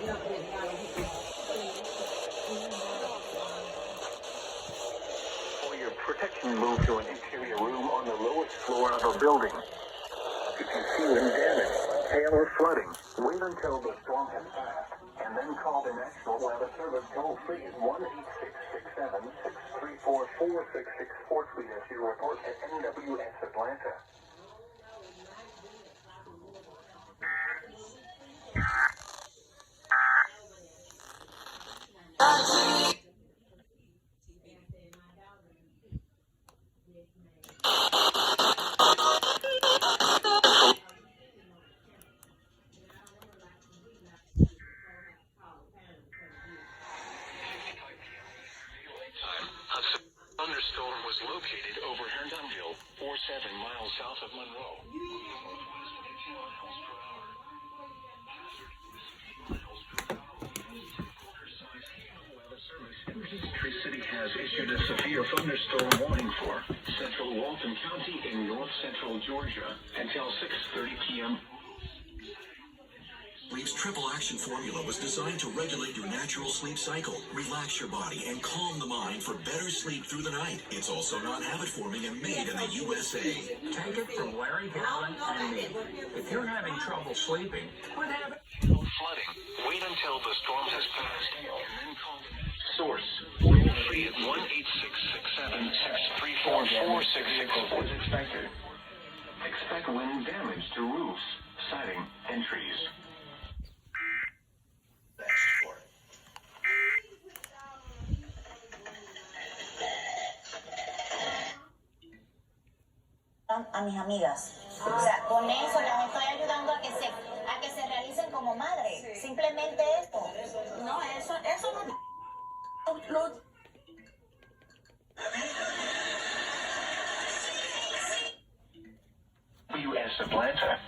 For your protection, move to an interior room on the lowest floor of a building. If you feel any damage, hail or flooding, wait until the storm has passed, and then call the National Weather Service toll-free at 1-866-7-634-4664 as you report at NWS Atlanta. Thunderstorm was located over Herndonville, 47 miles south of Monroe. Peachtree City has issued a severe thunderstorm warning for central Walton County in north central Georgia until 6:30 p.m. Sleep's triple action formula was designed to regulate your natural sleep cycle, relax your body, and calm the mind for better sleep through the night. It's also non-habit forming and made in the USA. Take it from Larry Galvin and me. If you're having trouble sleeping, quit having Flooding. Wait until the storm has passed and then call Source. Toll free at 1-866-7-634-4664 is expected. Expect wind damage to roofs, siding, and trees. A mis amigas. O sea, con eso las estoy ayudando a que se realicen como madres. Sí. Simplemente esto. No, eso no. WS Atlanta.